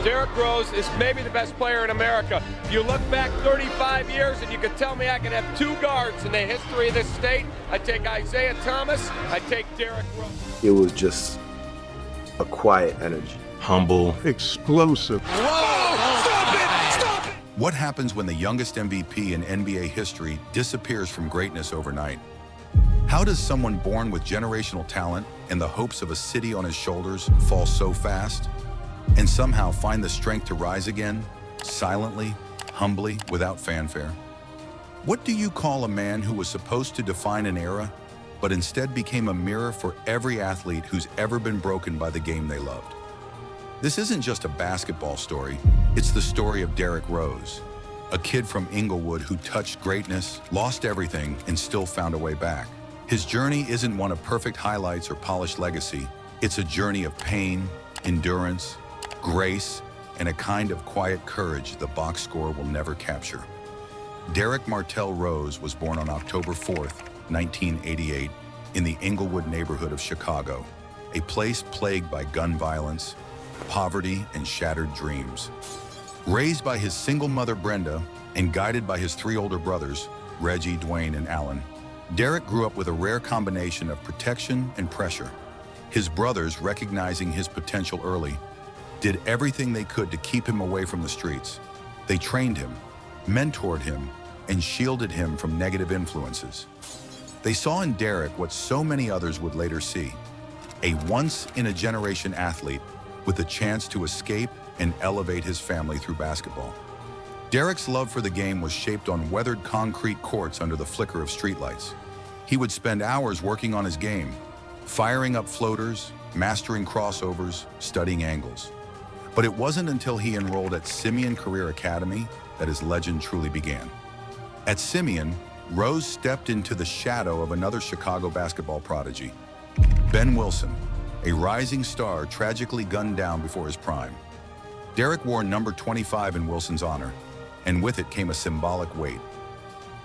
Derrick Rose is maybe the best player in America. You look back 35 years and you can tell me I can have two guards in the history of this state. I take Isaiah Thomas, I take Derrick Rose. It was just a quiet energy. Humble, explosive. Whoa! Stop it! Stop it! What happens when the youngest MVP in NBA history disappears from greatness overnight? How does someone born with generational talent and the hopes of a city on his shoulders fall so fast and somehow find the strength to rise again, silently, humbly, without fanfare? What do you call a man who was supposed to define an era, but instead became a mirror for every athlete who's ever been broken by the game they loved? This isn't just a basketball story, it's the story of Derrick Rose, a kid from Inglewood who touched greatness, lost everything, and still found a way back. His journey isn't one of perfect highlights or polished legacy. It's a journey of pain, endurance, grace, and a kind of quiet courage the box score will never capture. Derrick Martell Rose was born on October 4th, 1988, in the Inglewood neighborhood of Chicago, a place plagued by gun violence, poverty, and shattered dreams. Raised by his single mother, Brenda, and guided by his three older brothers, Reggie, Dwayne, and Alan, Derrick grew up with a rare combination of protection and pressure. His brothers, recognizing his potential early, did everything they could to keep him away from the streets. They trained him, mentored him, and shielded him from negative influences. They saw in Derrick what so many others would later see, a once-in-a-generation athlete with the chance to escape and elevate his family through basketball. Derrick's love for the game was shaped on weathered concrete courts under the flicker of streetlights. He would spend hours working on his game, firing up floaters, mastering crossovers, studying angles. But it wasn't until he enrolled at Simeon Career Academy that his legend truly began. At Simeon, Rose stepped into the shadow of another Chicago basketball prodigy, Ben Wilson, a rising star tragically gunned down before his prime. Derrick wore number 25 in Wilson's honor, and with it came a symbolic weight.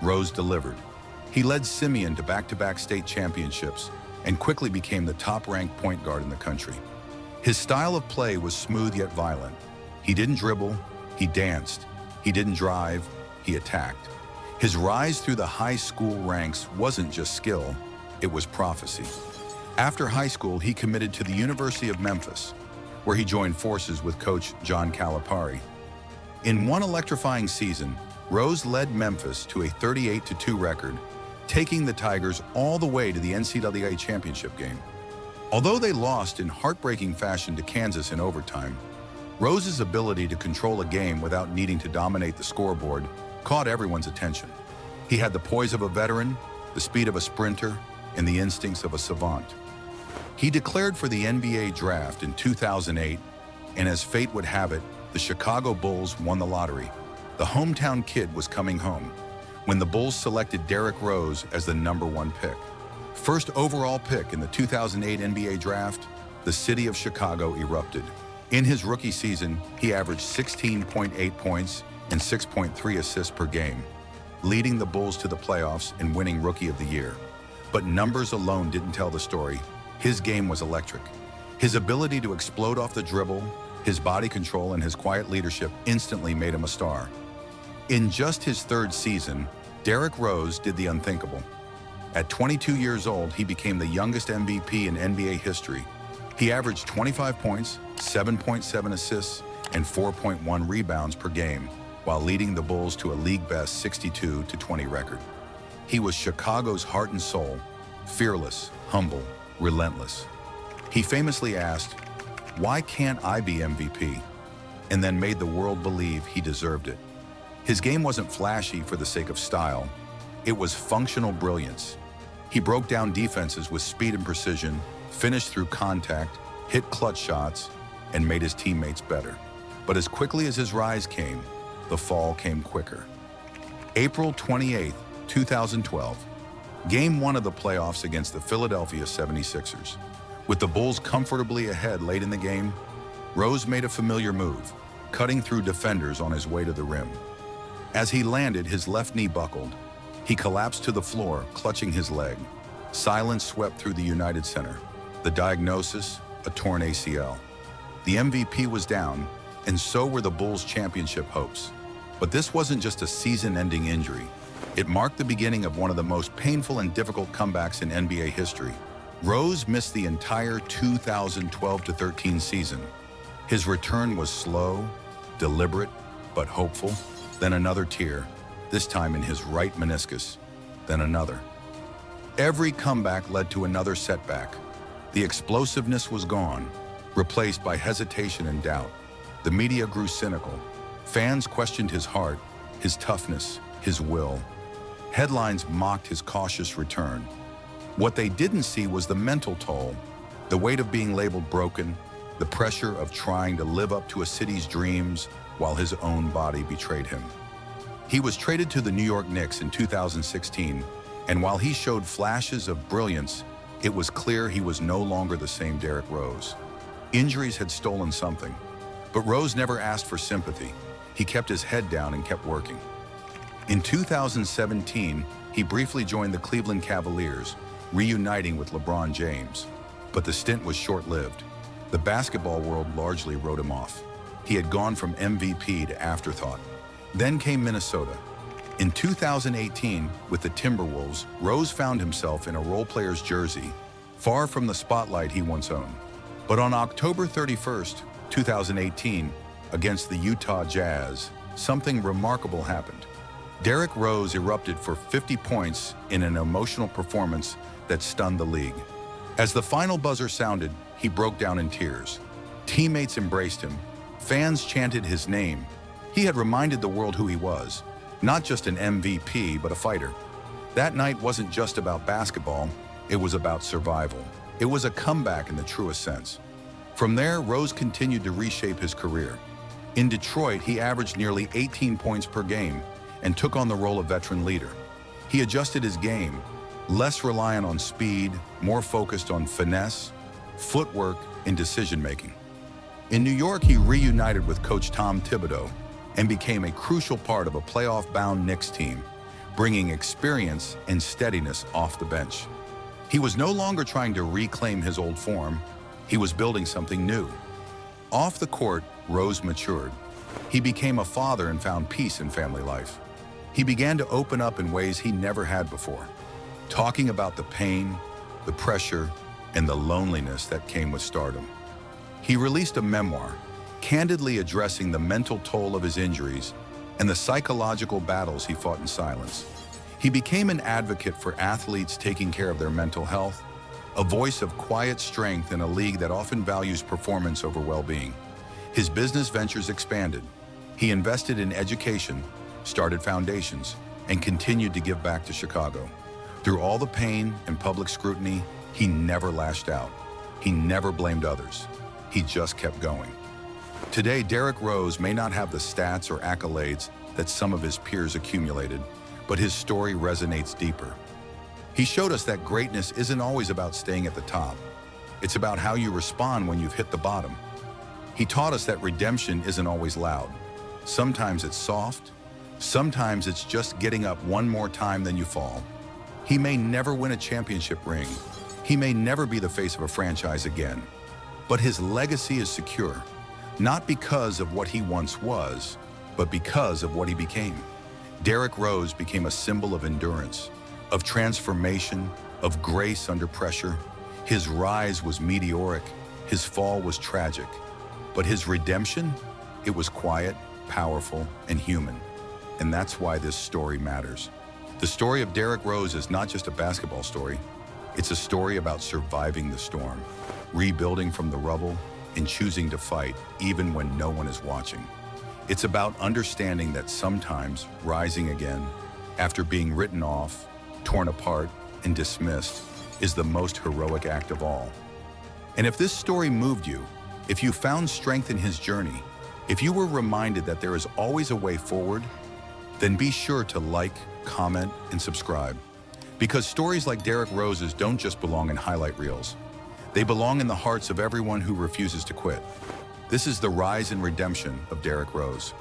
Rose delivered. He led Simeon to back-to-back state championships and quickly became the top-ranked point guard in the country. His style of play was smooth yet violent. He didn't dribble, he danced. He didn't drive, he attacked. His rise through the high school ranks wasn't just skill, it was prophecy. After high school, he committed to the University of Memphis, where he joined forces with coach John Calipari. In one electrifying season, Rose led Memphis to a 38-2 record, taking the Tigers all the way to the NCAA championship game. Although they lost in heartbreaking fashion to Kansas in overtime, Rose's ability to control a game without needing to dominate the scoreboard caught everyone's attention. He had the poise of a veteran, the speed of a sprinter, and the instincts of a savant. He declared for the NBA draft in 2008, and as fate would have it, the Chicago Bulls won the lottery. The hometown kid was coming home when the Bulls selected Derrick Rose as the #1 pick. First overall pick in the 2008 NBA draft, the city of Chicago erupted. In his rookie season, he averaged 16.8 points and 6.3 assists per game, leading the Bulls to the playoffs and winning Rookie of the Year. But numbers alone didn't tell the story. His game was electric. His ability to explode off the dribble, his body control, and his quiet leadership instantly made him a star. In just his third season, Derrick Rose did the unthinkable. At 22 years old, he became the youngest MVP in NBA history. He averaged 25 points, 7.7 assists, and 4.1 rebounds per game, while leading the Bulls to a league-best 62-20 record. He was Chicago's heart and soul, fearless, humble, relentless. He famously asked, "Why can't I be MVP?" and then made the world believe he deserved it. His game wasn't flashy for the sake of style. It was functional brilliance. He broke down defenses with speed and precision, finished through contact, hit clutch shots, and made his teammates better. But as quickly as his rise came, the fall came quicker. April 28, 2012, Game 1 of the playoffs against the Philadelphia 76ers. With the Bulls comfortably ahead late in the game, Rose made a familiar move, cutting through defenders on his way to the rim. As he landed, his left knee buckled. He collapsed to the floor, clutching his leg. Silence swept through the United Center. The diagnosis, a torn ACL. The MVP was down, and so were the Bulls' championship hopes. But this wasn't just a season-ending injury. It marked the beginning of one of the most painful and difficult comebacks in NBA history. Rose missed the entire 2012-13 season. His return was slow, deliberate, but hopeful. Then another tear, this time in his right meniscus, then another. Every comeback led to another setback. The explosiveness was gone, replaced by hesitation and doubt. The media grew cynical. Fans questioned his heart, his toughness, his will. Headlines mocked his cautious return. What they didn't see was the mental toll, the weight of being labeled broken, the pressure of trying to live up to a city's dreams while his own body betrayed him. He was traded to the New York Knicks in 2016, and while he showed flashes of brilliance, it was clear he was no longer the same Derrick Rose. Injuries had stolen something, but Rose never asked for sympathy. He kept his head down and kept working. In 2017, he briefly joined the Cleveland Cavaliers, reuniting with LeBron James. But the stint was short-lived. The basketball world largely wrote him off. He had gone from MVP to afterthought. Then came Minnesota. In 2018, with the Timberwolves, Rose found himself in a role player's jersey, far from the spotlight he once owned. But on October 31st, 2018, against the Utah Jazz, something remarkable happened. Derrick Rose erupted for 50 points in an emotional performance that stunned the league. As the final buzzer sounded, he broke down in tears. Teammates embraced him. Fans chanted his name. He had reminded the world who he was, not just an MVP, but a fighter. That night wasn't just about basketball, it was about survival. It was a comeback in the truest sense. From there, Rose continued to reshape his career. In Detroit, he averaged nearly 18 points per game and took on the role of veteran leader. He adjusted his game, less reliant on speed, more focused on finesse, footwork, and decision-making. In New York, he reunited with coach Tom Thibodeau and became a crucial part of a playoff-bound Knicks team, bringing experience and steadiness off the bench. He was no longer trying to reclaim his old form, he was building something new. Off the court, Rose matured. He became a father and found peace in family life. He began to open up in ways he never had before, talking about the pain, the pressure, and the loneliness that came with stardom. He released a memoir, candidly addressing the mental toll of his injuries and the psychological battles he fought in silence. He became an advocate for athletes taking care of their mental health, a voice of quiet strength in a league that often values performance over well-being. His business ventures expanded. He invested in education, started foundations, and continued to give back to Chicago. Through all the pain and public scrutiny, he never lashed out. He never blamed others. He just kept going. Today, Derrick Rose may not have the stats or accolades that some of his peers accumulated, but his story resonates deeper. He showed us that greatness isn't always about staying at the top. It's about how you respond when you've hit the bottom. He taught us that redemption isn't always loud. Sometimes it's soft. Sometimes it's just getting up one more time than you fall. He may never win a championship ring. He may never be the face of a franchise again. But his legacy is secure, not because of what he once was, but because of what he became. Derrick Rose became a symbol of endurance, of transformation, of grace under pressure. His rise was meteoric, his fall was tragic. But his redemption, it was quiet, powerful, and human. And that's why this story matters. The story of Derrick Rose is not just a basketball story. It's a story about surviving the storm, rebuilding from the rubble, and choosing to fight even when no one is watching. It's about understanding that sometimes rising again, after being written off, torn apart, and dismissed, is the most heroic act of all. And if this story moved you, if you found strength in his journey, if you were reminded that there is always a way forward, then be sure to like, comment, and subscribe. Because stories like Derrick Rose's don't just belong in highlight reels. They belong in the hearts of everyone who refuses to quit. This is the rise and redemption of Derrick Rose.